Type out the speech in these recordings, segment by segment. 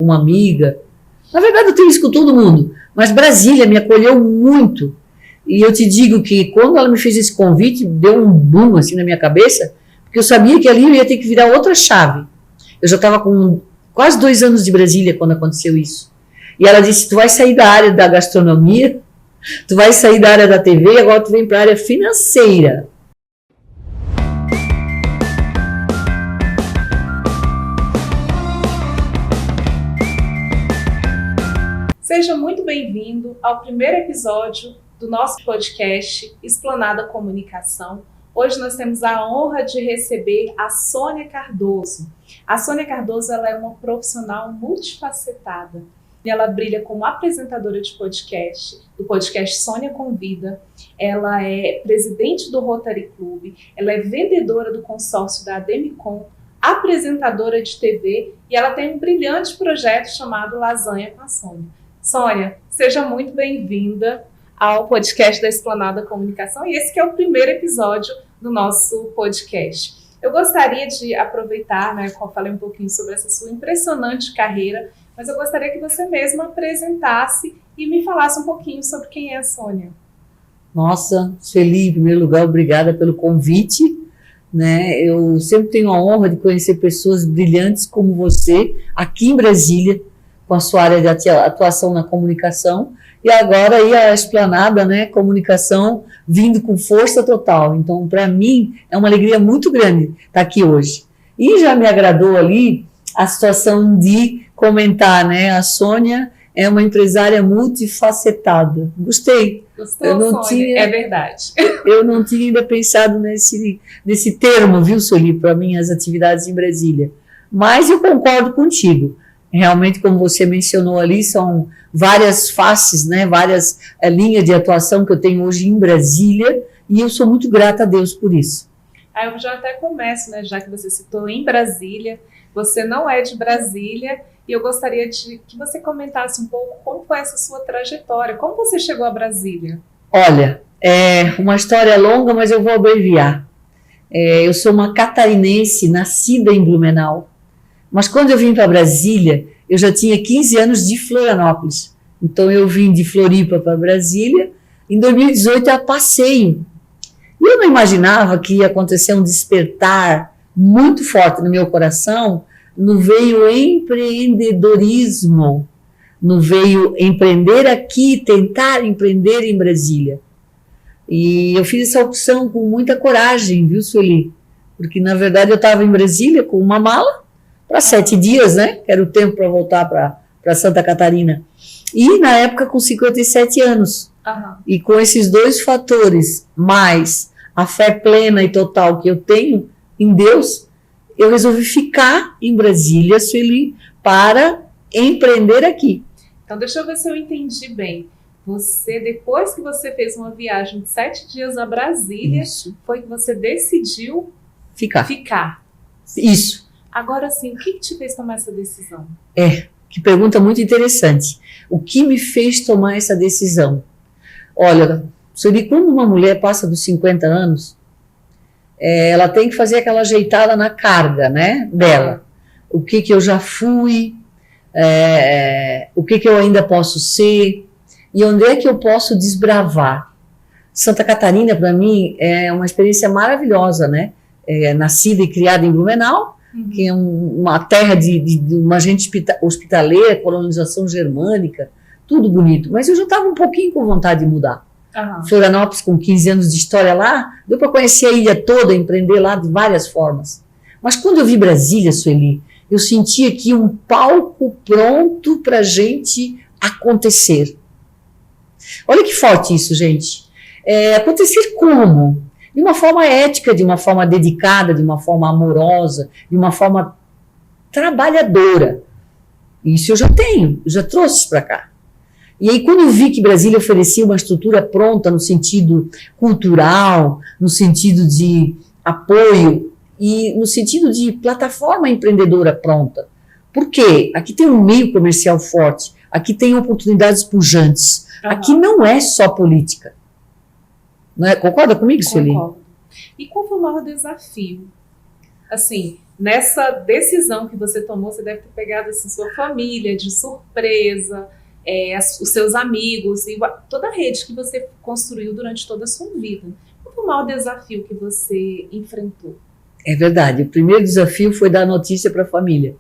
uma amiga. Na verdade, eu tenho isso com todo mundo, mas Brasília me acolheu muito. E eu te digo que quando ela me fez esse convite, deu um boom assim na minha cabeça, porque eu sabia que ali eu ia ter que virar outra chave. Eu já estava com quase 2 anos de Brasília quando aconteceu isso. E ela disse, tu vai sair da área da gastronomia, tu vai sair da área da TV, agora tu vem para a área financeira. Seja muito bem-vindo ao primeiro episódio do nosso podcast Esplanada Comunicação. Hoje nós temos a honra de receber a Sônia Cardoso. A Sônia Cardoso ela é uma profissional multifacetada. Ela brilha como apresentadora de podcast, do podcast Sônia Convida. Ela é presidente do Rotary Club, ela é vendedora do consórcio da Ademicon, apresentadora de TV e ela tem um brilhante projeto chamado Lasanha com a Sônia. Sônia, seja muito bem-vinda ao podcast da Esplanada Comunicação e esse que é o primeiro episódio do nosso podcast. Eu gostaria de aproveitar, eu falei um pouquinho sobre essa sua impressionante carreira, mas eu gostaria que você mesma apresentasse e me falasse um pouquinho sobre quem é a Sônia. Nossa, Sueli, em primeiro lugar, obrigada pelo convite. Eu sempre tenho a honra de conhecer pessoas brilhantes como você, aqui em Brasília, com a sua área de atuação na comunicação, e agora aí a Esplanada, comunicação, vindo com força total. Então, para mim, é uma alegria muito grande estar aqui hoje. E já me agradou ali a situação de comentar, a Sônia é uma empresária multifacetada. Gostei. Gostou, Sônia? É verdade. Eu não tinha ainda pensado nesse termo, viu, Sueli, para minhas atividades em Brasília. Mas eu concordo contigo. Realmente, como você mencionou ali, são várias faces, várias linhas de atuação que eu tenho hoje em Brasília, e eu sou muito grata a Deus por isso. Eu já até começo, já que você citou em Brasília, você não é de Brasília, e eu gostaria que você comentasse um pouco como foi essa sua trajetória, como você chegou a Brasília? Olha, é uma história longa, mas eu vou abreviar. Eu sou uma catarinense, nascida em Blumenau. Mas quando eu vim para Brasília, eu já tinha 15 anos de Florianópolis. Então eu vim de Floripa para Brasília, em 2018 a passeio. E eu não imaginava que ia acontecer um despertar muito forte no meu coração, no veio empreendedorismo, no veio empreender aqui, tentar empreender em Brasília. E eu fiz essa opção com muita coragem, viu, Sueli? Porque na verdade eu estava em Brasília com uma mala, para 7 dias, que era o tempo para voltar para Santa Catarina. E na época com 57 anos. Uhum. E com esses 2 fatores, mais a fé plena e total que eu tenho em Deus, eu resolvi ficar em Brasília, Sueli, para empreender aqui. Então deixa eu ver se eu entendi bem. Você, depois que você fez uma viagem de 7 dias a Brasília, Isso. Foi que você decidiu ficar. Isso. Agora sim, o que te fez tomar essa decisão? Que pergunta muito interessante. O que me fez tomar essa decisão? Olha, quando uma mulher passa dos 50 anos, ela tem que fazer aquela ajeitada na carga, dela. O que eu já fui, o que eu ainda posso ser, e onde é que eu posso desbravar. Santa Catarina, para mim, é uma experiência maravilhosa, nascida e criada em Blumenau, que é uma terra de uma gente hospitaleira, colonização germânica, tudo bonito. Mas eu já estava um pouquinho com vontade de mudar. Uhum. Florianópolis, com 15 anos de história lá, deu para conhecer a ilha toda, empreender lá de várias formas. Mas quando eu vi Brasília, Sueli, eu senti aqui um palco pronto para a gente acontecer. Olha que forte isso, gente. Acontecer como? De uma forma ética, de uma forma dedicada, de uma forma amorosa, de uma forma trabalhadora. Isso eu já tenho, eu já trouxe isso para cá. E aí quando eu vi que Brasília oferecia uma estrutura pronta no sentido cultural, no sentido de apoio e no sentido de plataforma empreendedora pronta. Por quê? Aqui tem um meio comercial forte, aqui tem oportunidades pujantes, aqui não é só política. Concorda comigo, Sueli? Concordo. E qual foi o maior desafio? Assim, nessa decisão que você tomou, você deve ter pegado assim, sua família de surpresa, os seus amigos e toda a rede que você construiu durante toda a sua vida. Qual foi o maior desafio que você enfrentou? É verdade, o primeiro desafio foi dar notícia para a família,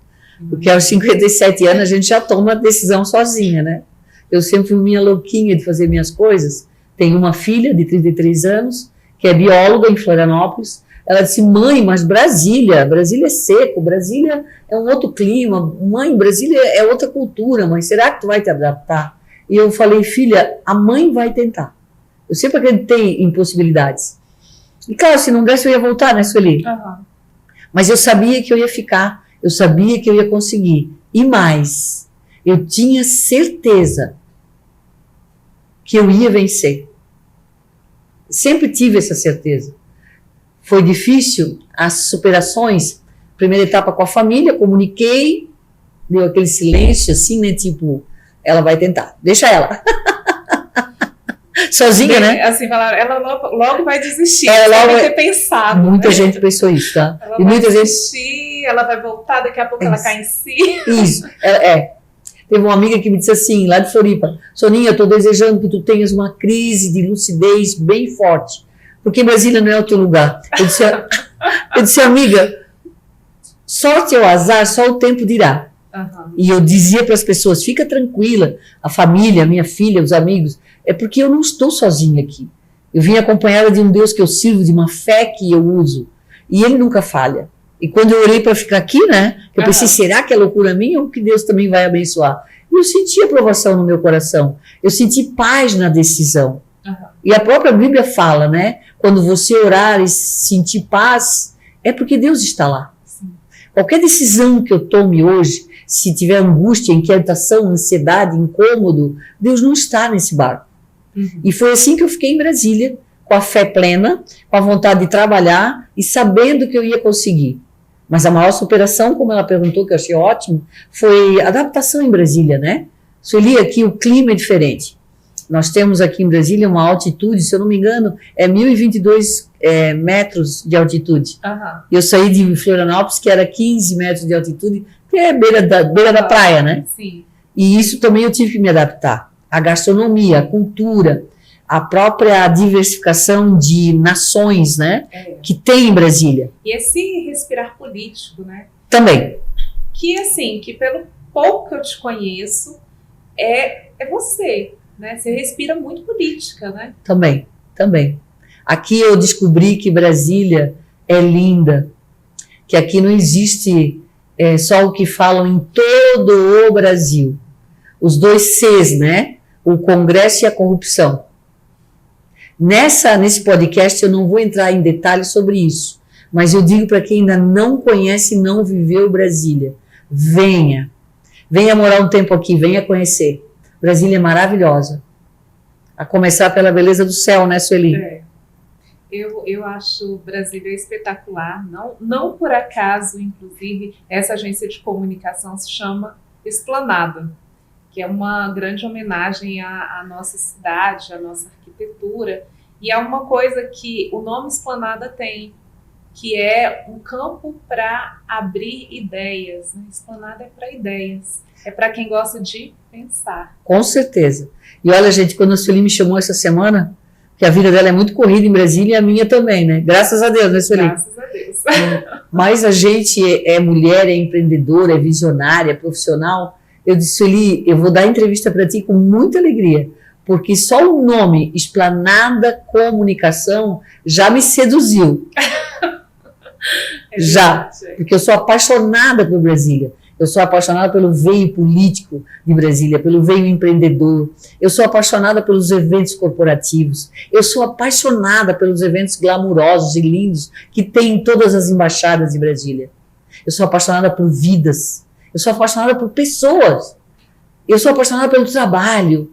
porque aos 57 anos a gente já toma a decisão sozinha, né? Eu sempre fui minha louquinha de fazer minhas coisas. Tenho uma filha de 33 anos, que é bióloga em Florianópolis. Ela disse, mãe, mas Brasília é seco, Brasília é um outro clima, mãe, Brasília é outra cultura, mãe, será que tu vai te adaptar? E eu falei, filha, a mãe vai tentar. Eu sempre acreditei em possibilidades. E claro, se não desse eu ia voltar, né, Sueli? Uhum. Mas eu sabia que eu ia ficar, eu sabia que eu ia conseguir. E mais, eu tinha certeza que eu ia vencer. Sempre tive essa certeza. Foi difícil as superações, primeira etapa com a família, comuniquei, deu aquele silêncio assim, né, tipo, ela vai tentar, deixa ela. Sozinha, né? Assim, falaram, ela logo vai desistir, ela logo vai ter pensado. Muita né? gente pensou isso, tá? Ela e vai muita desistir, ela vai voltar, daqui a pouco ela cai em si. Isso, Teve uma amiga que me disse assim, lá de Floripa, Soninha, eu estou desejando que tu tenhas uma crise de lucidez bem forte, porque Brasília não é o teu lugar. Eu disse, amiga, sorte ou azar, só o tempo dirá. Uhum. E eu dizia para as pessoas, fica tranquila, a família, a minha filha, os amigos, é porque eu não estou sozinha aqui. Eu vim acompanhada de um Deus que eu sirvo, de uma fé que eu uso, e Ele nunca falha. E quando eu orei para ficar aqui, né, eu pensei, será que é loucura minha ou que Deus também vai abençoar? E eu senti aprovação no meu coração, eu senti paz na decisão. Uhum. E a própria Bíblia fala, né, quando você orar e sentir paz, é porque Deus está lá. Sim. Qualquer decisão que eu tome hoje, se tiver angústia, inquietação, ansiedade, incômodo, Deus não está nesse barco. Uhum. E foi assim que eu fiquei em Brasília, com a fé plena, com a vontade de trabalhar e sabendo que eu ia conseguir. Mas a maior superação, como ela perguntou, que eu achei ótimo, foi a adaptação em Brasília, né? Sueli, aqui o clima é diferente. Nós temos aqui em Brasília uma altitude, se eu não me engano, é 1.022 metros de altitude. Uhum. Eu saí de Florianópolis, que era 15 metros de altitude, que é beira da praia, né? Sim. E isso também eu tive que me adaptar. A gastronomia, a cultura, a própria diversificação de nações, né? Que tem em Brasília. E esse respirar político, né? Também. Que assim, que pelo pouco que eu te conheço, é você, né? Você respira muito política, né? Também. Aqui eu descobri que Brasília é linda, que aqui não existe só o que falam em todo o Brasil. Os dois Cs, né? O Congresso e a corrupção. Nesse podcast eu não vou entrar em detalhes sobre isso, mas eu digo para quem ainda não conhece e não viveu Brasília, venha morar um tempo aqui, venha conhecer. Brasília é maravilhosa, a começar pela beleza do céu, né, Sueli? Eu acho Brasília espetacular, não por acaso, inclusive, essa agência de comunicação se chama Esplanada, que é uma grande homenagem à nossa cidade, à nossa arquitetura, e é uma coisa que o nome Esplanada tem, que é um campo para abrir ideias. Né? Esplanada é para ideias, é para quem gosta de pensar. Com certeza. E olha, gente, quando a Sueli me chamou essa semana, que a vida dela é muito corrida em Brasília e a minha também, né? Graças a Deus, né, Sueli? Graças a Deus. Mas a gente é mulher, é empreendedora, é visionária, é profissional. Eu disse, Sueli, eu vou dar entrevista para ti com muita alegria, porque só o nome Esplanada Comunicação já me seduziu. Já, porque eu sou apaixonada por Brasília. Eu sou apaixonada pelo veio político de Brasília, pelo veio empreendedor. Eu sou apaixonada pelos eventos corporativos. Eu sou apaixonada pelos eventos glamurosos e lindos que tem em todas as embaixadas de Brasília. Eu sou apaixonada por vidas. Eu sou apaixonada por pessoas. Eu sou apaixonada pelo trabalho.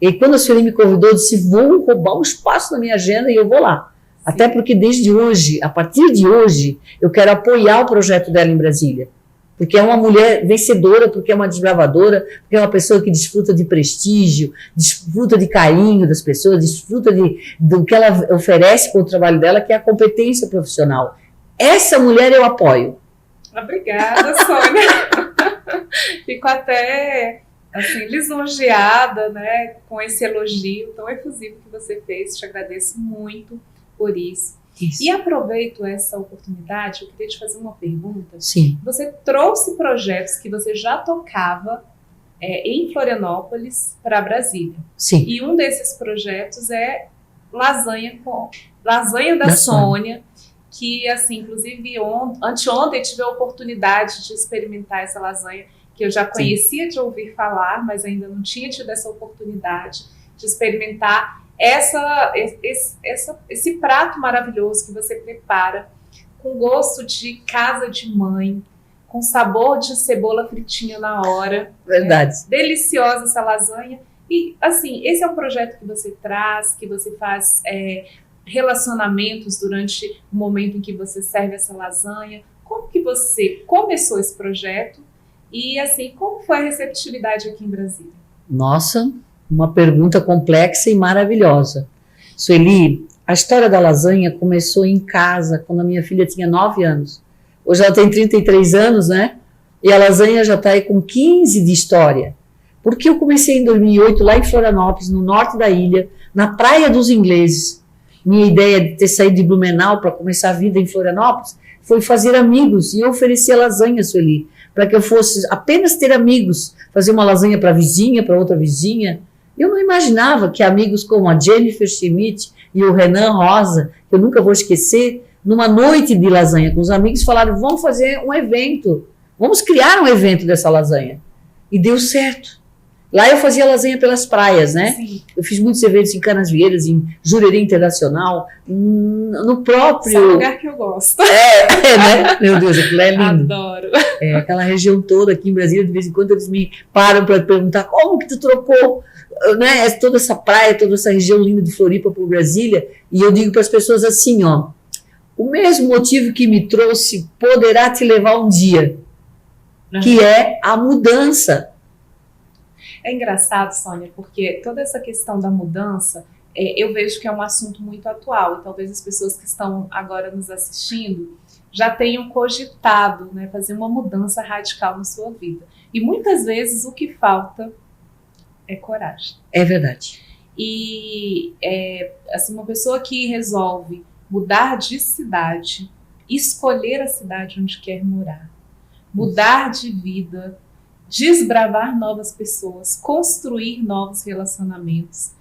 E quando a senhora me convidou, eu disse, vou roubar um espaço na minha agenda e eu vou lá. Sim. Até porque desde hoje, a partir de hoje, eu quero apoiar o projeto dela em Brasília. Porque é uma mulher vencedora, porque é uma desbravadora, porque é uma pessoa que desfruta de prestígio, desfruta de carinho das pessoas, desfruta do que ela oferece com o trabalho dela, que é a competência profissional. Essa mulher eu apoio. Obrigada, Sônia. Fico até assim, lisonjeada, né, com esse elogio tão efusivo que você fez. Te agradeço muito por isso. E aproveito essa oportunidade, eu queria te fazer uma pergunta. Sim. Você trouxe projetos que você já tocava em Florianópolis para Brasília. Sim. E um desses projetos é Lasanha da Sônia, que, assim, inclusive anteontem tive a oportunidade de experimentar essa lasanha, que eu já conhecia de ouvir falar, mas ainda não tinha tido essa oportunidade de experimentar esse prato maravilhoso que você prepara, com gosto de casa de mãe, com sabor de cebola fritinha na hora. Verdade. Deliciosa essa lasanha. E, assim, esse é um projeto que você traz, que você faz relacionamentos durante o momento em que você serve essa lasanha. Como que você começou esse projeto? E, assim, como foi a receptividade aqui em Brasília? Nossa, uma pergunta complexa e maravilhosa. Sueli, a história da lasanha começou em casa, quando a minha filha tinha 9 anos. Hoje ela tem 33 anos, né? E a lasanha já está aí com 15 de história. Porque eu comecei em 2008, lá em Florianópolis, no norte da ilha, na Praia dos Ingleses. Minha ideia de ter saído de Blumenau para começar a vida em Florianópolis foi fazer amigos. E eu oferecia lasanha, Sueli, para que eu fosse apenas ter amigos. Fazer uma lasanha para a vizinha, para outra vizinha. Eu não imaginava que amigos como a Jennifer Schmidt e o Renan Rosa, que eu nunca vou esquecer, numa noite de lasanha com os amigos, falaram, vamos fazer um evento, vamos criar um evento dessa lasanha. E deu certo. Lá eu fazia lasanha pelas praias, né? Sim. Eu fiz muitos eventos em Canasvieiras, em Jurerê Internacional, no próprio... Esse é um lugar que eu gosto. Né? Meu Deus, aquilo é lindo. Adoro. Aquela região toda aqui em Brasília, de vez em quando eles me param para perguntar como que tu trocou, né? Toda essa praia, toda essa região linda de Floripa para Brasília. E eu digo para as pessoas assim, ó, o mesmo motivo que me trouxe poderá te levar um dia, que é a mudança. É engraçado, Sônia, porque toda essa questão da mudança, eu vejo que é um assunto muito atual, e talvez as pessoas que estão agora nos assistindo já tenham cogitado, né, fazer uma mudança radical na sua vida. E muitas vezes o que falta é coragem. É verdade. E assim, uma pessoa que resolve mudar de cidade, escolher a cidade onde quer morar, mudar de vida, desbravar novas pessoas, construir novos relacionamentos.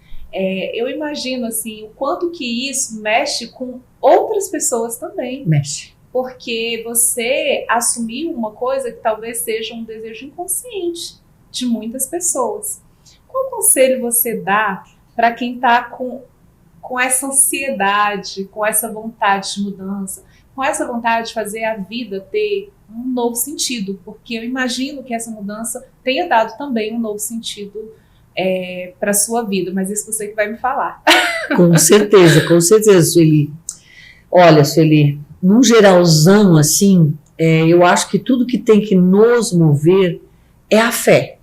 Eu imagino assim, o quanto que isso mexe com outras pessoas também. Mexe. Porque você assumiu uma coisa que talvez seja um desejo inconsciente de muitas pessoas. Qual conselho você dá para quem está com essa ansiedade, com essa vontade de mudança, com essa vontade de fazer a vida ter um novo sentido? Porque eu imagino que essa mudança tenha dado também um novo sentido para a sua vida, mas isso você que vai me falar. Com certeza, Sueli. Olha, Sueli, num geralzão assim, eu acho que tudo que tem que nos mover é a fé.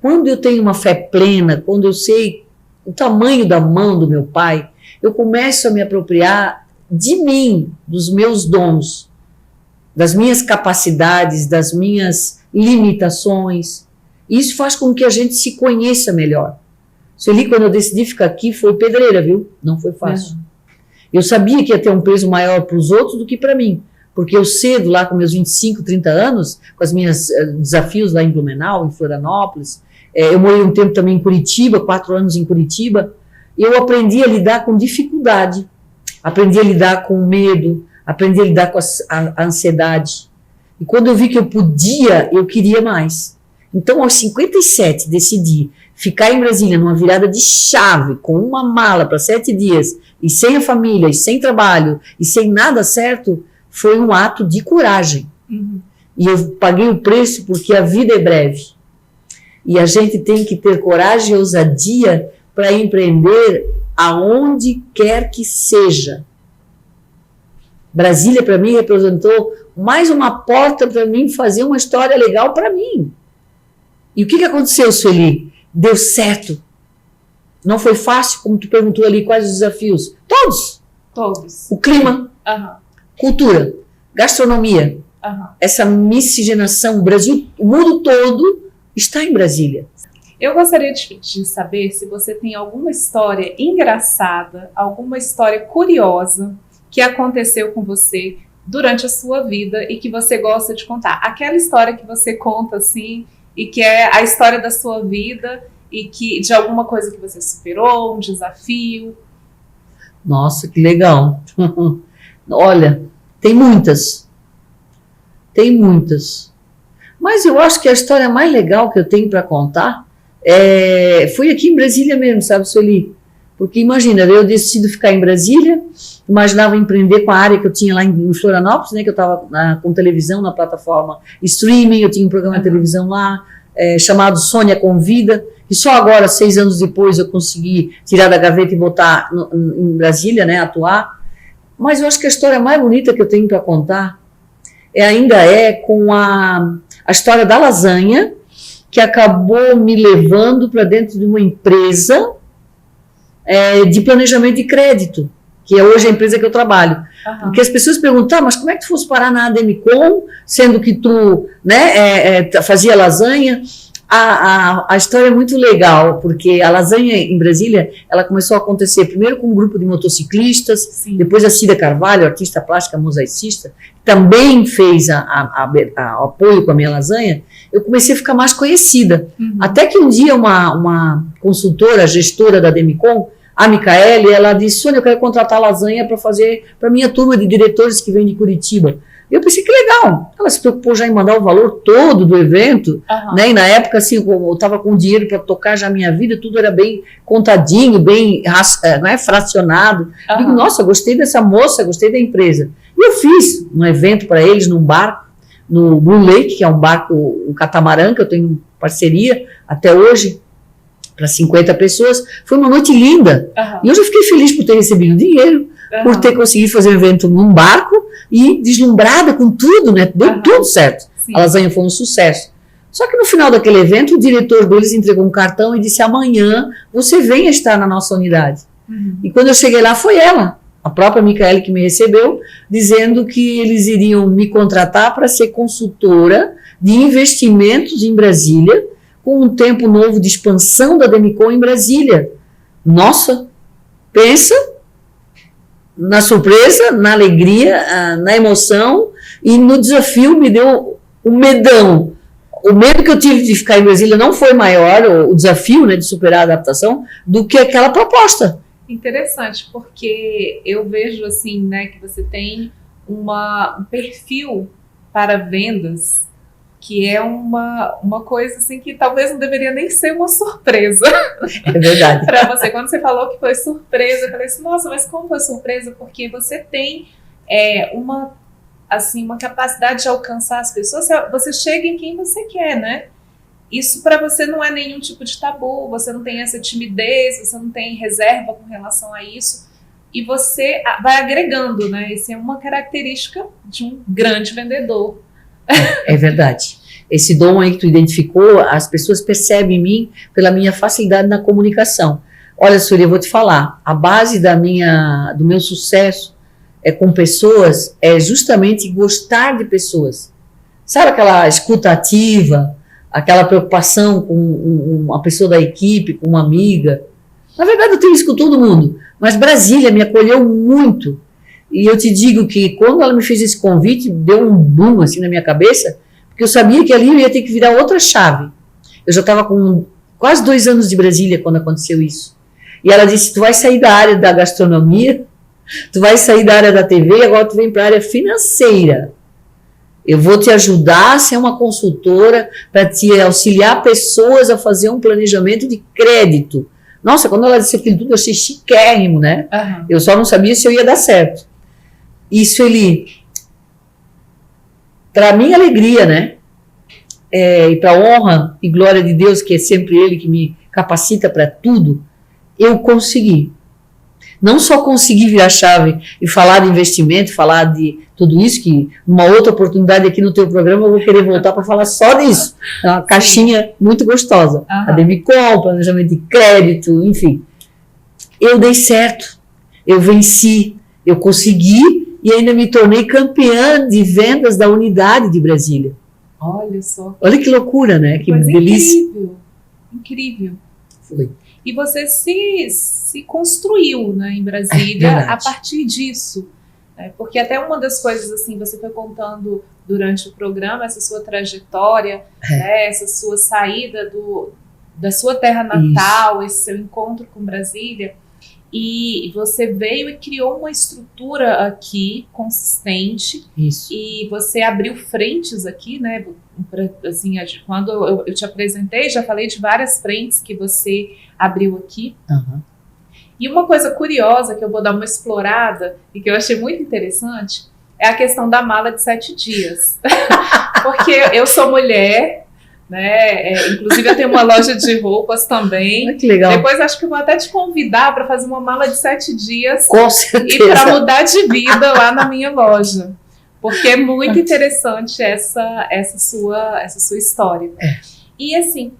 Quando eu tenho uma fé plena, quando eu sei o tamanho da mão do meu pai, eu começo a me apropriar de mim, dos meus dons, das minhas capacidades, das minhas limitações. Isso faz com que a gente se conheça melhor. Sueli, quando eu decidi ficar aqui, foi pedreira, viu? Não foi fácil. Eu sabia que ia ter um peso maior para os outros do que para mim, porque eu cedo, lá com meus 25, 30 anos, com os meus desafios lá em Blumenau, em Florianópolis, eu morei um tempo também em Curitiba, 4 anos em Curitiba, eu aprendi a lidar com dificuldade, aprendi a lidar com medo, aprendi a lidar com a ansiedade. E quando eu vi que eu podia, eu queria mais. Então, aos 57, decidi ficar em Brasília numa virada de chave, com uma mala para 7 dias, e sem a família, e sem trabalho, e sem nada certo, foi um ato de coragem. E eu paguei o preço porque a vida é breve. E a gente tem que ter coragem e ousadia para empreender aonde quer que seja. Brasília, para mim, representou mais uma porta para mim fazer uma história legal para mim. E o que aconteceu, Sueli? Deu certo. Não foi fácil, como tu perguntou ali, quais os desafios? Todos. Todos. O clima, cultura, gastronomia, essa miscigenação. O Brasil, o mundo todo está em Brasília. Eu gostaria de saber se você tem alguma história engraçada, alguma história curiosa que aconteceu com você durante a sua vida e que você gosta de contar. Aquela história que você conta assim e que é a história da sua vida e que de alguma coisa que você superou, um desafio. Nossa, que legal. Olha, tem muitas. Tem muitas. Mas eu acho que a história mais legal que eu tenho para contar foi aqui em Brasília mesmo, sabe, Sueli? Porque imagina, eu decido ficar em Brasília, imaginava empreender com a área que eu tinha lá em Florianópolis, né, que eu estava com televisão na plataforma streaming, eu tinha um programa de televisão lá, chamado Sônia Convida, e só agora, 6 anos depois, eu consegui tirar da gaveta e botar em Brasília, né, atuar. Mas eu acho que a história mais bonita que eu tenho para contar ainda é com a história da lasanha, que acabou me levando para dentro de uma empresa de planejamento de crédito, que é hoje a empresa que eu trabalho. Porque as pessoas perguntam, mas como é que tu fosse parar na Ademicon, sendo que tu, né, fazia lasanha? A história é muito legal, porque a lasanha em Brasília, ela começou a acontecer primeiro com um grupo de motociclistas, sim, depois a Cida Carvalho, artista plástica, mosaicista, também fez o apoio com a minha lasanha. Eu comecei a ficar mais conhecida. Até que um dia uma consultora, gestora da Ademicon, a Micaele, ela disse, Sônia, eu quero contratar a lasanha para fazer para minha turma de diretores que vem de Curitiba. Eu pensei, que legal. Ela se preocupou já em mandar o valor todo do evento, né? E na época, assim, eu estava com dinheiro para tocar já a minha vida, tudo era bem contadinho, bem fracionado. Digo, nossa, gostei dessa moça, gostei da empresa. E eu fiz um evento para eles num barco, no Blue Lake, que é um barco, um catamarã, que eu tenho parceria até hoje, para 50 pessoas. Foi uma noite linda. E eu já fiquei feliz por ter recebido dinheiro, por ter conseguido fazer um evento num barco e deslumbrada com tudo, né? Deu tudo certo. Sim. A lasanha foi um sucesso. Só que no final daquele evento, o diretor deles entregou um cartão e disse, amanhã você venha estar na nossa unidade. E quando eu cheguei lá, foi ela, a própria Micaele, que me recebeu, dizendo que eles iriam me contratar para ser consultora de investimentos em Brasília, com um tempo novo de expansão da Ademicon em Brasília. Nossa, pensa na surpresa, na alegria, na emoção, e no desafio me deu um medão. O medo que eu tive de ficar em Brasília não foi maior, o desafio, né, de superar a adaptação, do que aquela proposta. Interessante, porque eu vejo assim, né, que você tem um perfil para vendas que é uma coisa assim que talvez não deveria nem ser uma surpresa. É verdade. Para você. Quando você falou que foi surpresa, eu falei assim, nossa, mas como foi surpresa? Porque você tem uma capacidade de alcançar as pessoas, você chega em quem você quer, né? Isso para você não é nenhum tipo de tabu, você não tem essa timidez, você não tem reserva com relação a isso, e você vai agregando, né? Isso é uma característica de um grande vendedor. É verdade. Esse dom aí que tu identificou, as pessoas percebem em mim pela minha facilidade na comunicação. Olha, Surya, eu vou te falar, a base do meu sucesso com pessoas é justamente gostar de pessoas. Sabe aquela escuta ativa, aquela preocupação com uma pessoa da equipe, com uma amiga? Na verdade, eu tenho isso com todo mundo, mas Brasília me acolheu muito. E eu te digo que quando ela me fez esse convite, deu um boom assim na minha cabeça, porque eu sabia que ali eu ia ter que virar outra chave. Eu já estava com quase 2 anos de Brasília quando aconteceu isso. E ela disse, tu vai sair da área da gastronomia, tu vai sair da área da TV, agora tu vem para a área financeira. Eu vou te ajudar a ser uma consultora para te auxiliar pessoas a fazer um planejamento de crédito. Nossa, quando ela disse aquilo tudo, eu achei chiquérrimo, né? Eu só não sabia se eu ia dar certo. Isso, para minha alegria, né? E para honra e glória de Deus, que é sempre Ele que me capacita para tudo, eu consegui. Não só consegui virar chave e falar de investimento, falar de tudo isso, que numa outra oportunidade aqui no teu programa eu vou querer voltar para falar só disso. É uma caixinha muito gostosa. Ademicon, planejamento de crédito, enfim. Eu dei certo, eu venci, eu consegui e ainda me tornei campeã de vendas da unidade de Brasília. Olha só. Olha que loucura, né? Que Coisa delícia. incrível. Incrível. Foi. E você se construiu, né, em Brasília a partir disso. Porque até uma das coisas, assim, você foi contando durante o programa, essa sua trajetória, né, essa sua saída da sua terra natal, esse seu encontro com Brasília, e você veio e criou uma estrutura aqui consistente. Isso. E você abriu frentes aqui, né? Assim, quando eu te apresentei, já falei de várias frentes que você abriu aqui. Uhum. E uma coisa curiosa que eu vou dar uma explorada e que eu achei muito interessante é a questão da mala de 7 dias. Porque eu sou mulher, né? Inclusive eu tenho uma loja de roupas também. Ah, que legal. Depois acho que eu vou até te convidar para fazer uma mala de 7 dias. Com certeza. E para mudar de vida lá na minha loja. Porque é muito interessante essa sua história. E assim,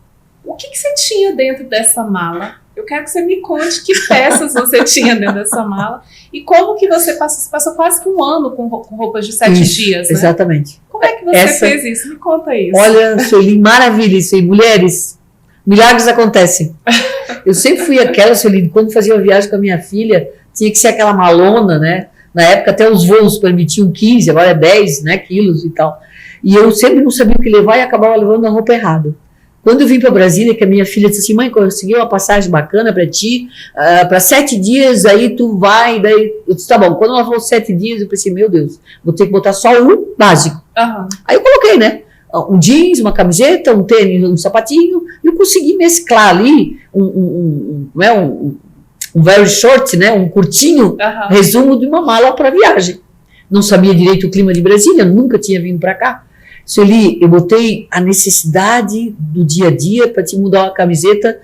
o que você tinha dentro dessa mala? Eu quero que você me conte que peças você tinha dentro dessa mala e como que você passou quase que um ano com roupas de 7 dias, né? Exatamente. Como é que você fez isso? Me conta isso. Olha, Sueli, maravilha isso aí. Mulheres, milagres acontecem. Eu sempre fui aquela, Sueli, quando fazia uma viagem com a minha filha, tinha que ser aquela malona, né? Na época até os voos permitiam 15, agora é 10, né, quilos e tal. E eu sempre não sabia o que levar e acabava levando a roupa errada. Quando eu vim para Brasília, que a minha filha disse assim, mãe, consegui uma passagem bacana para ti, para 7 dias, aí tu vai, daí eu disse, tá bom. Quando ela falou 7 dias, eu pensei, meu Deus, vou ter que botar só um básico. Uhum. Aí eu coloquei, né, um jeans, uma camiseta, um tênis, um sapatinho, e eu consegui mesclar ali um very short, né, um curtinho resumo de uma mala para viagem. Não sabia direito o clima de Brasília, nunca tinha vindo para cá. Sueli, eu botei a necessidade do dia a dia para te mudar uma camiseta,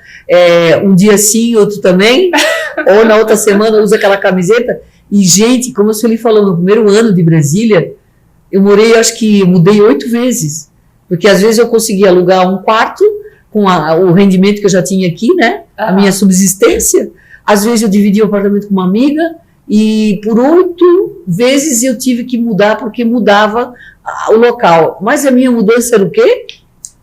um dia sim, outro também, ou na outra semana usa aquela camiseta. E, gente, como a Sueli falou, no primeiro ano de Brasília, eu morei, acho que mudei 8 vezes, porque às vezes eu conseguia alugar um quarto com o rendimento que eu já tinha aqui, né, a minha subsistência. Às vezes eu dividia o apartamento com uma amiga e por 8 vezes eu tive que mudar porque mudava o local. Mas a minha mudança era o quê?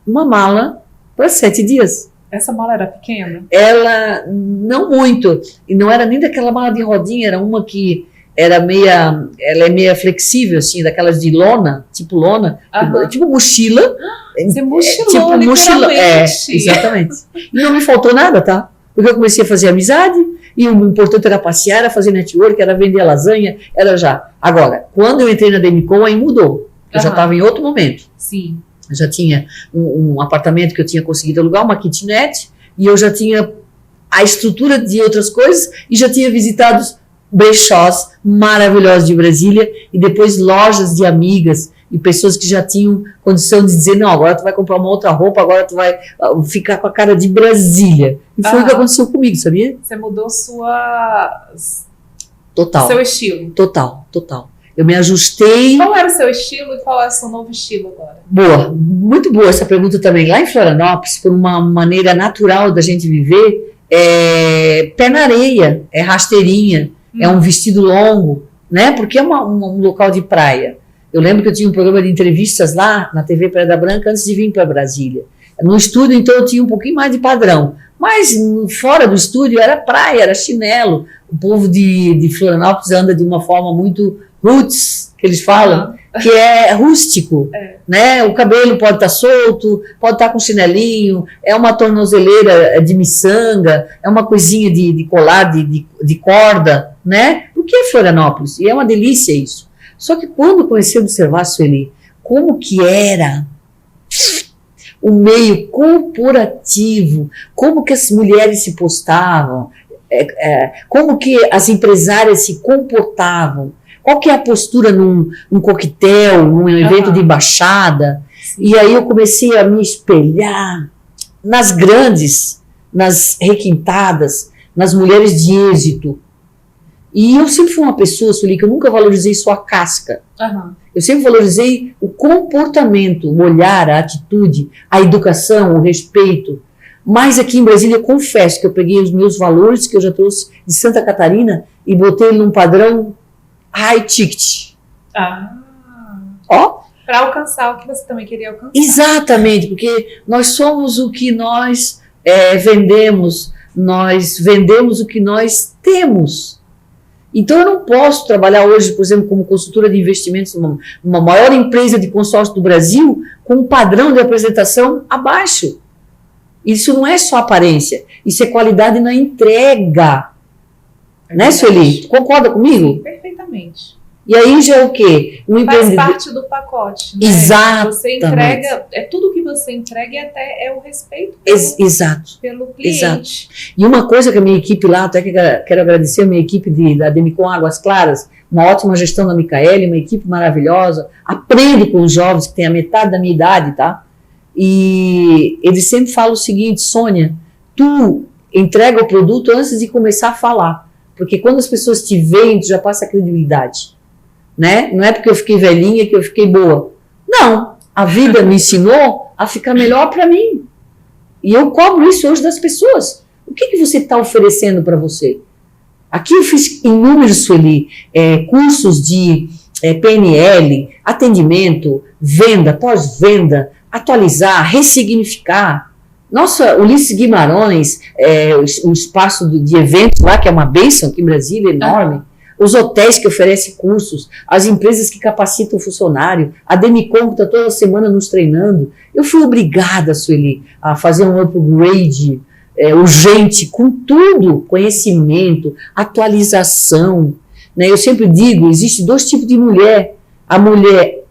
Uma mala para 7 dias. Essa mala era pequena? Ela, não muito. E não era nem daquela mala de rodinha, era uma que era ela é meia flexível, assim, daquelas de lona, tipo mochila. Você mochilou, tipo mochila, literalmente. Exatamente. E não me faltou nada, tá? Porque eu comecei a fazer amizade, e o importante era passear, era fazer network, era vender lasanha, era já. Agora, quando eu entrei na Demicon, aí mudou. Eu já estava em outro momento. Sim. Eu já tinha um apartamento que eu tinha conseguido alugar, uma kitnet, e eu já tinha a estrutura de outras coisas, e já tinha visitado brechós maravilhosos de Brasília, e depois lojas de amigas, e pessoas que já tinham condição de dizer, não, agora tu vai comprar uma outra roupa, agora tu vai ficar com a cara de Brasília. E foi o que aconteceu comigo, sabia? Você mudou seu estilo. Total. Eu me ajustei. Qual era o seu estilo e qual é o seu novo estilo agora? Boa, muito boa essa pergunta também. Lá em Florianópolis, por uma maneira natural da gente viver, pé na areia, é rasteirinha, é um vestido longo, né? Porque é um local de praia. Eu lembro que eu tinha um programa de entrevistas lá na TV Praia da Branca antes de vir para Brasília. No estúdio, então, eu tinha um pouquinho mais de padrão. Mas fora do estúdio era praia, era chinelo. O povo de Florianópolis anda de uma forma muito roots, que eles falam, que é rústico. Né? O cabelo pode estar solto, pode estar com chinelinho, é uma tornozeleira de miçanga, é uma coisinha de colar de corda, né? Porque é Florianópolis, e é uma delícia isso. Só que quando eu comecei a observar, Sueli, como que era o meio corporativo, como que as mulheres se postavam, como que as empresárias se comportavam, qual que é a postura num coquetel, num evento de embaixada. E aí eu comecei a me espelhar nas grandes, nas requintadas, nas mulheres de êxito. E eu sempre fui uma pessoa, Sueli, que eu nunca valorizei só a casca. Eu sempre valorizei o comportamento, o olhar, a atitude, a educação, o respeito. Mas aqui em Brasília, eu confesso que eu peguei os meus valores que eu já trouxe de Santa Catarina e botei num padrão high ticket. Para alcançar o que você também queria alcançar. Exatamente, porque nós somos o que nós vendemos, nós vendemos o que nós temos. Então eu não posso trabalhar hoje, por exemplo, como consultora de investimentos numa maior empresa de consórcio do Brasil com um padrão de apresentação abaixo. Isso não é só aparência, isso é qualidade na entrega. Né, Sueli? Concorda comigo? Sim, perfeitamente. E aí já é o quê? Faz parte do pacote. Né? Exato. Você entrega, tudo que você entrega e até o respeito pelo cliente. Exato. E uma coisa que a minha equipe lá, até que quero agradecer a minha equipe da Demicon Águas Claras, uma ótima gestão da Micaele, uma equipe maravilhosa, aprendo com os jovens que têm a metade da minha idade, tá? E eles sempre falam o seguinte: Sônia, tu entrega o produto antes de começar a falar, porque quando as pessoas te veem, tu já passa a credibilidade. Né? Não é porque eu fiquei velhinha que eu fiquei boa. Não, a vida me ensinou a ficar melhor para mim. E eu cobro isso hoje das pessoas. O que você está oferecendo para você? Aqui eu fiz inúmeros, Sueli, cursos de PNL, atendimento, venda, pós-venda, atualizar, ressignificar. Nossa, Ulisses Guimarães, um espaço de eventos lá, que é uma bênção aqui em Brasília, enorme. Os hotéis que oferecem cursos, as empresas que capacitam o funcionário, a Demicon que está toda semana nos treinando. Eu fui obrigada, Sueli, a fazer um upgrade urgente com tudo, conhecimento, atualização. Né? Eu sempre digo, existe 2 tipos de mulher, a mulher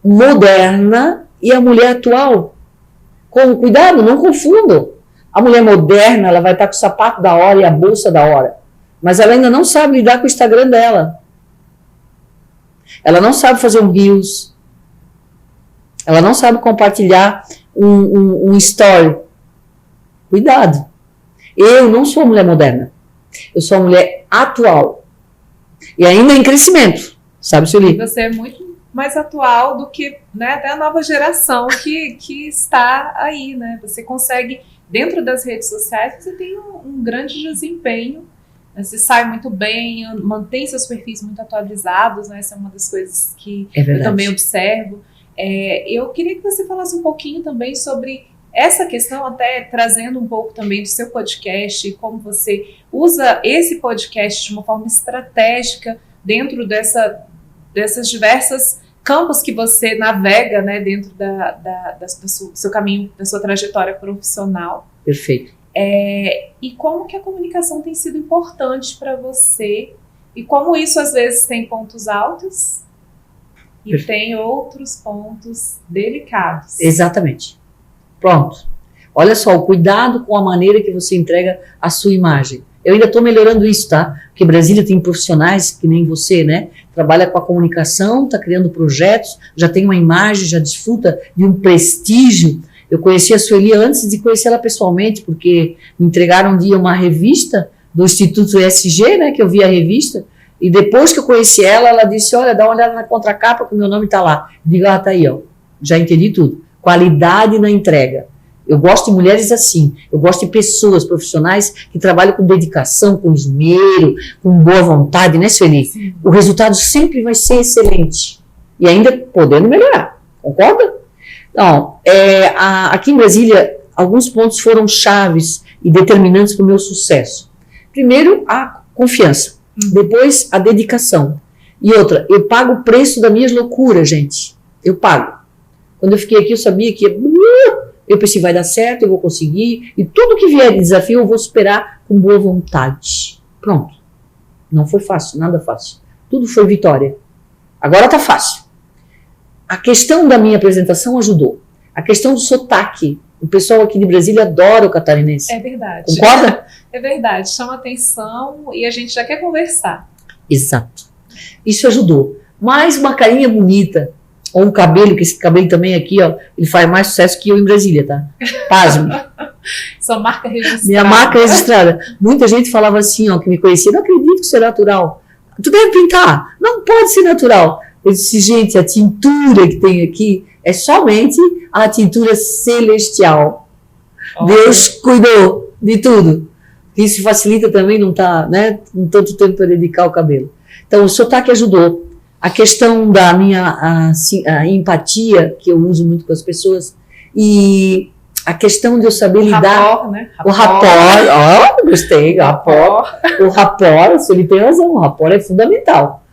moderna e a mulher atual. Cuidado, não confundam. A mulher moderna, ela vai estar com o sapato da hora e a bolsa da hora. Mas ela ainda não sabe lidar com o Instagram dela. Ela não sabe fazer um Reels. Ela não sabe compartilhar um story. Cuidado. Eu não sou mulher moderna. Eu sou mulher atual. E ainda em crescimento. Sabe, Sueli? Você é muito mais atual do que, né, até a nova geração que está aí. Né? Você consegue, dentro das redes sociais, você tem um grande desempenho. Você sai muito bem, mantém seus perfis muito atualizados, né? Essa é uma das coisas que eu também observo. Eu queria que você falasse um pouquinho também sobre essa questão, até trazendo um pouco também do seu podcast, como você usa esse podcast de uma forma estratégica dentro dessas diversas campos que você navega, né, dentro do seu caminho, da sua trajetória profissional. Perfeito. E como que a comunicação tem sido importante para você e como isso às vezes tem pontos altos e tem outros pontos delicados. Exatamente. Pronto. Olha só, o cuidado com a maneira que você entrega a sua imagem. Eu ainda estou melhorando isso, tá? Porque Brasília tem profissionais que nem você, né? Trabalha com a comunicação, está criando projetos, já tem uma imagem, já desfruta de um prestígio. Eu conheci a Sueli antes de conhecer ela pessoalmente, porque me entregaram um dia uma revista do Instituto ESG, né, que eu vi a revista, e depois que eu conheci ela, ela disse, olha, dá uma olhada na contracapa que o meu nome está lá. Eu digo, tá aí, ó, já entendi tudo. Qualidade na entrega. Eu gosto de mulheres assim, eu gosto de pessoas profissionais que trabalham com dedicação, com esmero, com boa vontade, né, Sueli? Sim. O resultado sempre vai ser excelente. E ainda podendo melhorar, concorda? Então, aqui em Brasília, alguns pontos foram chaves e determinantes para o meu sucesso. Primeiro, a confiança. Depois, a dedicação. E outra, eu pago o preço das minhas loucuras, gente. Eu pago. Quando eu fiquei aqui, eu sabia que eu pensei, vai dar certo, eu vou conseguir. E tudo que vier de desafio, eu vou superar com boa vontade. Pronto. Não foi fácil, nada fácil. Tudo foi vitória. Agora está fácil. A questão da minha apresentação ajudou. A questão do sotaque. O pessoal aqui de Brasília adora o catarinense. É verdade. Concorda? É verdade. Chama atenção e a gente já quer conversar. Exato. Isso ajudou. Mais uma carinha bonita. Ou um cabelo, que esse cabelo também aqui, ó, ele faz mais sucesso que eu em Brasília, tá? Pasme. Sua marca registrada. Minha marca registrada. Muita gente falava assim, ó, que me conhecia, não acredito que isso é natural. Tu deve pintar. Não pode ser natural. Eu disse, gente, a tintura que tem aqui é somente a tintura celestial. Deus cuidou de tudo. Isso facilita também não tá, né, com tanto tempo para dedicar ao cabelo. Então, o sotaque ajudou. A questão da minha a empatia, que eu uso muito com as pessoas, e a questão de eu saber lidar... Rapport, né? O rapport, gostei, o rapport, se ele tem razão, o rapport é fundamental.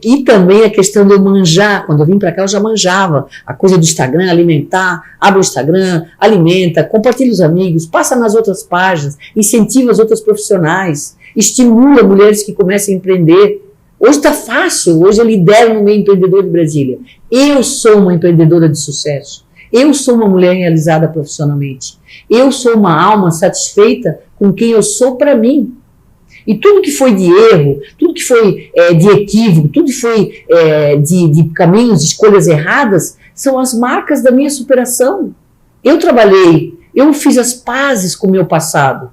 E também a questão de eu manjar, quando eu vim para cá eu já manjava, a coisa do Instagram, alimentar, abre o Instagram, alimenta, compartilha os amigos, passa nas outras páginas, incentiva as outras profissionais, estimula mulheres que comecem a empreender. Hoje está fácil, hoje eu lidero no meio empreendedor de Brasília. Eu sou uma empreendedora de sucesso, eu sou uma mulher realizada profissionalmente, eu sou uma alma satisfeita com quem eu sou para mim. E tudo que foi de erro, tudo que foi de equívoco, tudo que foi de caminhos, de escolhas erradas, são as marcas da minha superação. Eu trabalhei, eu fiz as pazes com o meu passado.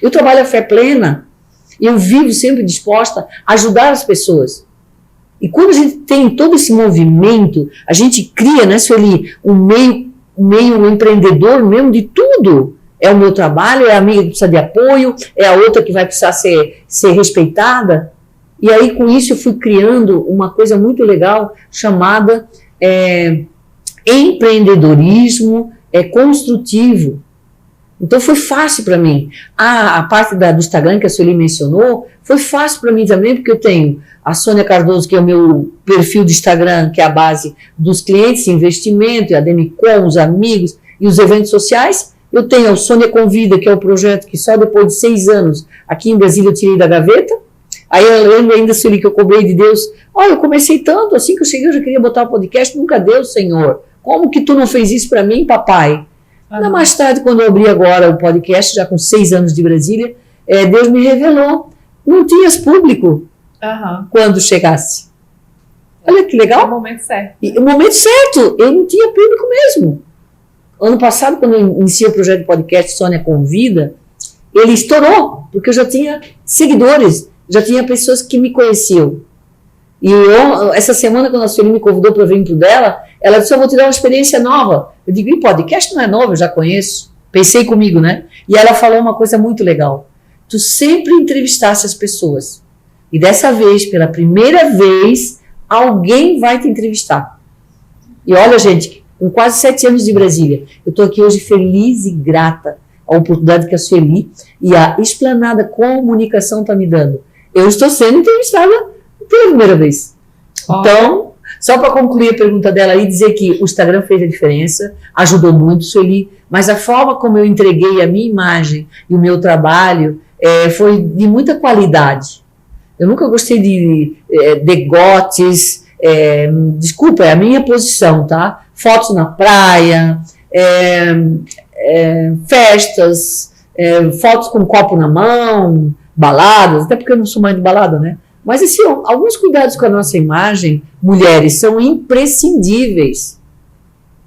Eu trabalho a fé plena, eu vivo sempre disposta a ajudar as pessoas. E quando a gente tem todo esse movimento, a gente cria, né, Sueli, um meio empreendedor mesmo de tudo. É o meu trabalho, é a amiga que precisa de apoio, é a outra que vai precisar ser respeitada. E aí, com isso, eu fui criando uma coisa muito legal chamada empreendedorismo construtivo. Então, foi fácil para mim. A parte do Instagram que a Sueli mencionou, foi fácil para mim também, porque eu tenho a Sônia Cardoso, que é o meu perfil do Instagram, que é a base dos clientes, investimento, a Demicon, os amigos e os eventos sociais. Eu tenho a Sônia Convida, que é o projeto que só depois de 6 anos, aqui em Brasília, eu tirei da gaveta. Aí eu lembro ainda, Sueli, que eu cobrei de Deus. Olha, eu comecei tanto, assim que eu cheguei, eu já queria botar o podcast, nunca deu, Senhor. Como que tu não fez isso para mim, papai? Ainda mais tarde, quando eu abri agora o podcast, já com 6 anos de Brasília, Deus me revelou. Não tinhas público quando chegasse. Olha que legal. O momento certo. O momento certo, eu não tinha público mesmo. Ano passado, quando eu iniciei o projeto de podcast Sônia Convida, ele estourou, porque eu já tinha seguidores, já tinha pessoas que me conheciam. E essa semana, quando a Sueli me convidou para vir para o dela, ela disse, eu vou te dar uma experiência nova. Eu digo, e podcast não é novo, eu já conheço. Pensei comigo, né? E ela falou uma coisa muito legal. Tu sempre entrevistasse as pessoas. E dessa vez, pela primeira vez, alguém vai te entrevistar. E olha, gente, com quase 7 anos de Brasília, eu estou aqui hoje feliz e grata à oportunidade que a Sueli e a Esplanada Comunicação está me dando. Eu estou sendo entrevistada pela primeira vez. Então, só para concluir a pergunta dela e dizer que o Instagram fez a diferença, ajudou muito, Sueli, mas a forma como eu entreguei a minha imagem e o meu trabalho foi de muita qualidade. Eu nunca gostei de degotes, desculpa, é a minha posição, tá? Fotos na praia, festas, fotos com um copo na mão, baladas, até porque eu não sou mais de balada, né? Mas assim, alguns cuidados com a nossa imagem, mulheres, são imprescindíveis.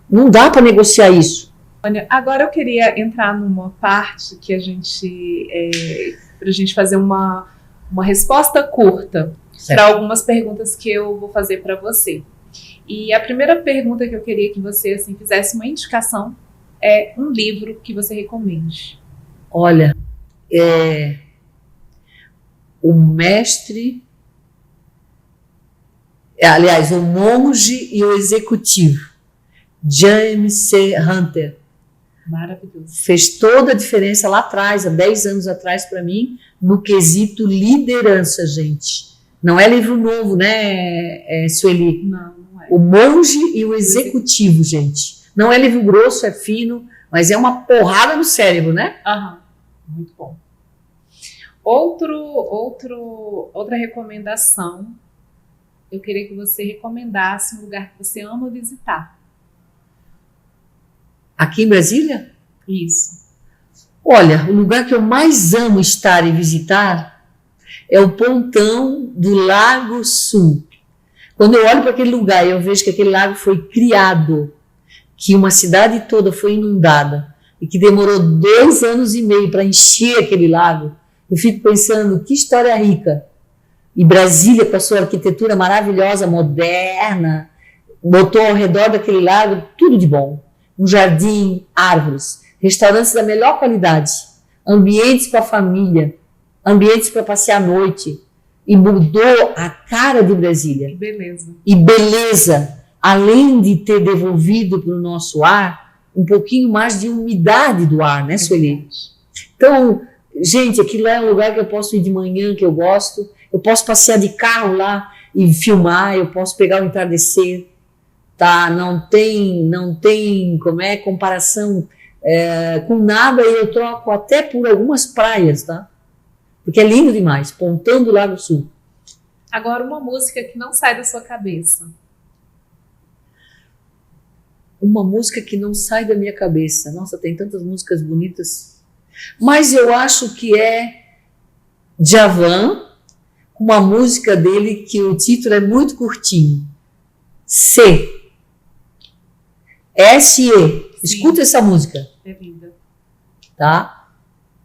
Não dá para negociar isso. Agora eu queria entrar numa parte que para a gente fazer uma resposta curta para algumas perguntas que eu vou fazer para você. E a primeira pergunta que eu queria que você fizesse uma indicação é um livro que você recomende. Olha, o mestre, aliás, o monge e o executivo, James C. Hunter. Maravilhoso. Fez toda a diferença lá atrás, há 10 anos atrás, para mim, no quesito liderança, gente. Não é livro novo, né, Sueli? Não. O monge e o executivo, gente. Não é livro grosso, é fino, mas é uma porrada no cérebro, né? Muito bom. Outra recomendação, eu queria que você recomendasse um lugar que você ama visitar. Aqui em Brasília? Isso. Olha, o lugar que eu mais amo estar e visitar é o pontão do Lago Sul. Quando eu olho para aquele lugar e eu vejo que aquele lago foi criado, que uma cidade toda foi inundada e que demorou 2 anos e meio para encher aquele lago, eu fico pensando, que história rica. E Brasília, com a sua arquitetura maravilhosa, moderna, botou ao redor daquele lago tudo de bom. Um jardim, árvores, restaurantes da melhor qualidade, ambientes para a família, ambientes para passear à noite. e mudou a cara de Brasília. Que beleza. E beleza, além de ter devolvido para o nosso ar um pouquinho mais de umidade do ar, né, Sueli? Então, gente, aquilo é um lugar que eu posso ir de manhã, que eu gosto, eu posso passear de carro lá e filmar, eu posso pegar o entardecer, tá? Não tem comparação com nada, e eu troco até por algumas praias, tá? Porque é lindo demais, Pontão do Lago Sul. Agora, uma música que não sai da sua cabeça. Uma música que não sai da minha cabeça. Nossa, tem tantas músicas bonitas. Mas eu acho que é Djavan, uma música dele que o título é muito curtinho. S.E. Escuta essa música. É linda. Tá?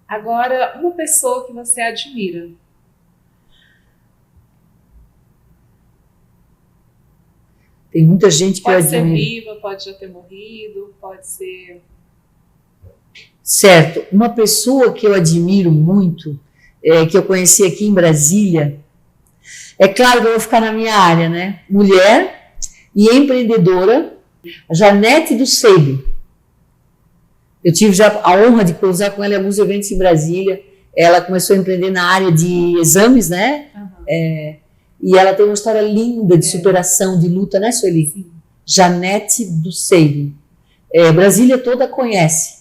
Agora, uma pessoa que você admira. Tem muita gente que eu admiro. Pode ser viva, pode já ter morrido, pode ser... Certo. Uma pessoa que eu admiro muito, que eu conheci aqui em Brasília, é claro que eu vou ficar na minha área, né? Mulher e empreendedora, Janete do Seibel. Eu tive já a honra de cruzar com ela em alguns eventos em Brasília. Ela começou a empreender na área de exames, né? Uhum. E ela tem uma história linda de superação, de luta, né, Sueli? Sim. Janete do Seibel. Brasília toda conhece.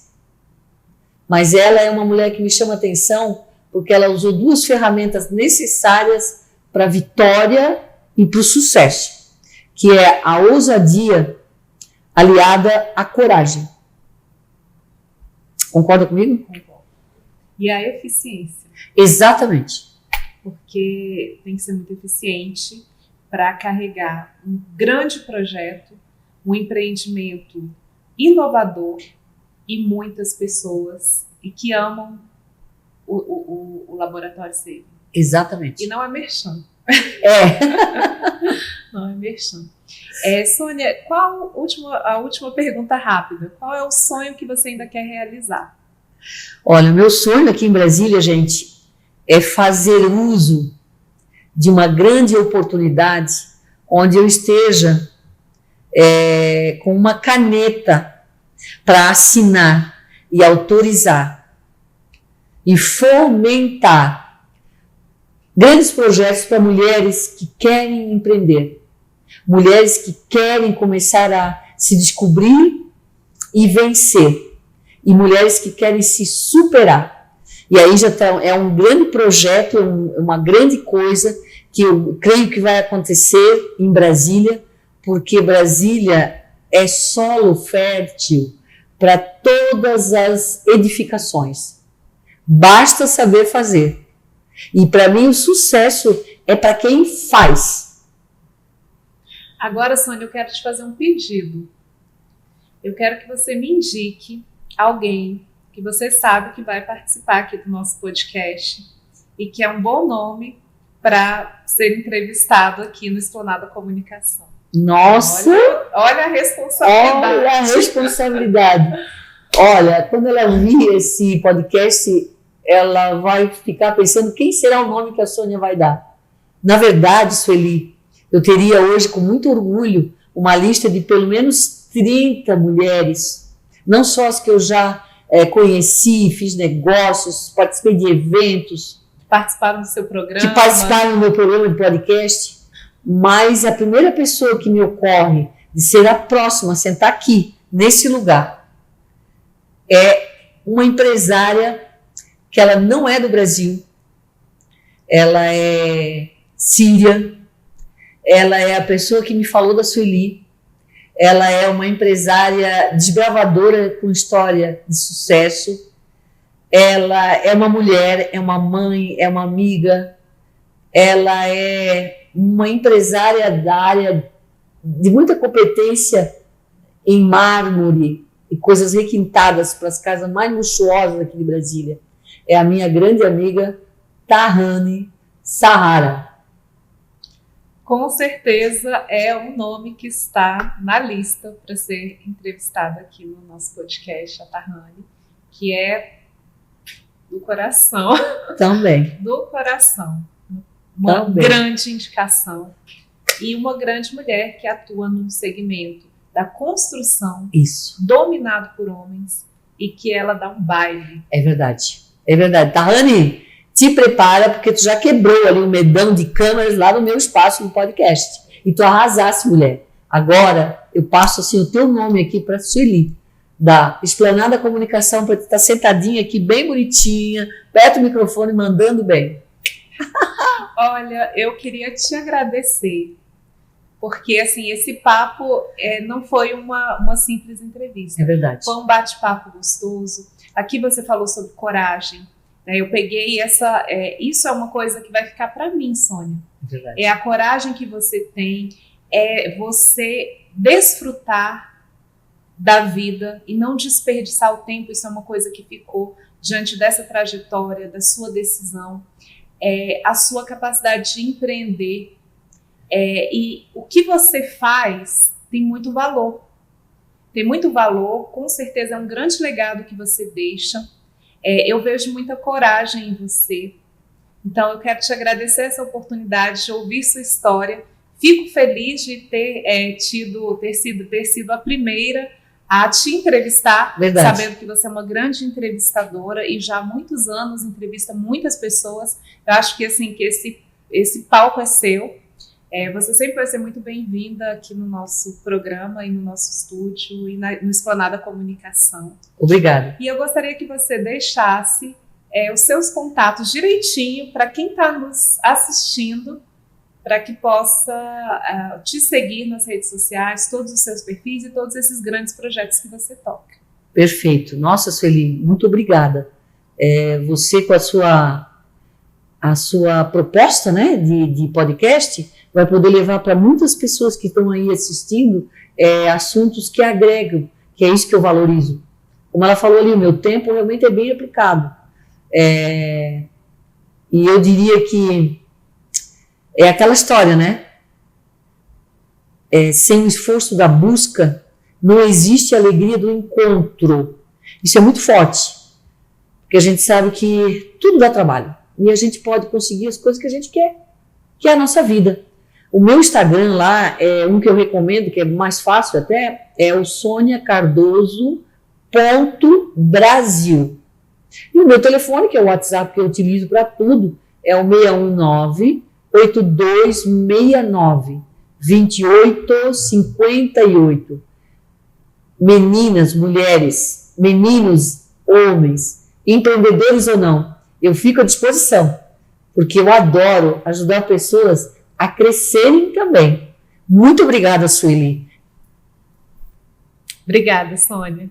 Mas ela é uma mulher que me chama a atenção porque ela usou duas ferramentas necessárias para a vitória e para o sucesso, que é a ousadia aliada à coragem. Concorda comigo? Concordo. E a eficiência. Exatamente. Porque tem que ser muito eficiente para carregar um grande projeto, um empreendimento inovador e muitas pessoas e que amam o Laboratório Seibel. Exatamente. E não é merchan. Não é merchan. Sônia, qual a última pergunta rápida? Qual é o sonho que você ainda quer realizar? Olha, o meu sonho aqui em Brasília, gente, é fazer uso de uma grande oportunidade onde eu esteja com uma caneta para assinar e autorizar e fomentar grandes projetos para mulheres que querem empreender, mulheres que querem começar a se descobrir e vencer, e mulheres que querem se superar. E aí já é um grande projeto, uma grande coisa que eu creio que vai acontecer em Brasília, porque Brasília é solo fértil para todas as edificações. Basta saber fazer. E para mim o sucesso é para quem faz. Agora, Sônia, eu quero te fazer um pedido. Eu quero que você me indique alguém que você sabe que vai participar aqui do nosso podcast e que é um bom nome para ser entrevistado aqui no Esplanada Comunicação. Nossa! Olha a responsabilidade. Olha a responsabilidade. Olha, quando ela ouvir esse podcast, ela vai ficar pensando quem será o nome que a Sônia vai dar. Na verdade, Sueli, eu teria hoje, com muito orgulho, uma lista de pelo menos 30 mulheres, não só as que eu já conheci, fiz negócios, participei de eventos. Participaram do seu programa. Que participaram do meu programa de podcast, mas a primeira pessoa que me ocorre de ser a próxima a sentar aqui, nesse lugar, é uma empresária que ela não é do Brasil, ela é síria, ela é a pessoa que me falou da Sueli, ela é uma empresária desbravadora com história de sucesso, ela é uma mulher, é uma mãe, é uma amiga, ela é uma empresária da área de muita competência em mármore e coisas requintadas para as casas mais luxuosas aqui de Brasília. É a minha grande amiga Tahani Sahara. Com certeza é um nome que está na lista para ser entrevistada aqui no nosso podcast, a Tahani, que é do coração. Também. Do coração. uma Também. grande indicação. E uma grande mulher que atua no segmento da construção, Isso, dominado por homens, e que ela dá um baile. é verdade. É verdade. Tahani, te prepara, porque tu já quebrou ali um medão de câmeras lá no meu espaço no podcast. E tu arrasasse, mulher. Agora, eu passo assim o teu nome aqui para Sueli, da Esplanada Comunicação, para tu estar sentadinha aqui, bem bonitinha, perto do microfone, mandando bem. Olha, eu queria te agradecer, porque assim, esse papo não foi uma simples entrevista. É verdade. Foi um bate-papo gostoso. Aqui você falou sobre coragem. Né? Eu peguei isso é uma coisa que vai ficar para mim, Sônia. É verdade. É a coragem que você tem, é você desfrutar da vida e não desperdiçar o tempo. Isso é uma coisa que ficou diante dessa trajetória, da sua decisão, a sua capacidade de empreender. E o que você faz tem muito valor. Tem muito valor, com certeza é um grande legado que você deixa. Eu vejo muita coragem em você. Então eu quero te agradecer essa oportunidade de ouvir sua história. Fico feliz de ter sido a primeira a te entrevistar, Verdade. sabendo que você é uma grande entrevistadora e já há muitos anos entrevista muitas pessoas. Eu acho que assim que esse palco é seu. Você sempre vai ser muito bem-vinda aqui no nosso programa e no nosso estúdio e no Esplanada Comunicação. Obrigada. E eu gostaria que você deixasse os seus contatos direitinho para quem está nos assistindo, para que possa te seguir nas redes sociais, todos os seus perfis e todos esses grandes projetos que você toca. Perfeito. Nossa, Sueli, muito obrigada. Você com a sua proposta, né, de podcast, vai poder levar para muitas pessoas que estão aí assistindo assuntos que agregam, que é isso que eu valorizo. Como ela falou ali, o meu tempo realmente é bem aplicado. E eu diria que é aquela história, né? Sem o esforço da busca, não existe a alegria do encontro. Isso é muito forte, porque a gente sabe que tudo dá trabalho e a gente pode conseguir as coisas que a gente quer, que é a nossa vida. O meu Instagram lá é um que eu recomendo, que é mais fácil até, é o soniacardoso.brasil. E o meu telefone, que é o WhatsApp que eu utilizo para tudo, é o 619-8269-2858. Meninas, mulheres, meninos, homens, empreendedores ou não, eu fico à disposição, porque eu adoro ajudar pessoas a crescerem também. Muito obrigada, Sueli. Obrigada, Sônia.